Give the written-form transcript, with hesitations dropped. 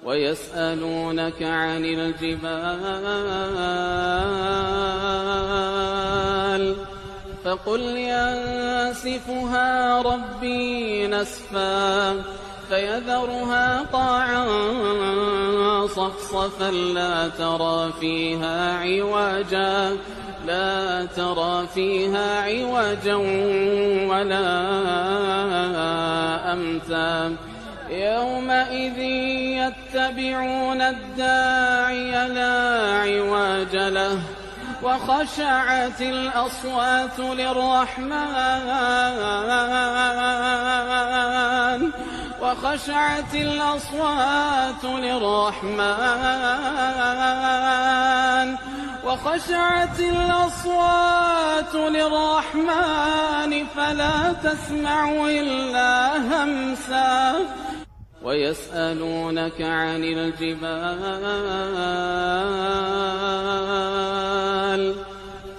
ويسألونك عن الجبال فقل ينسفها ربي نسفا فيذرها قاعا صفصفا لا ترى فيها عوجا ولا أمتا يومئذ يتبعون الداعي لا عوج له وخشعت الأصوات للرحمن فلا تسمع إلا همسا ويسألونك عن الجبال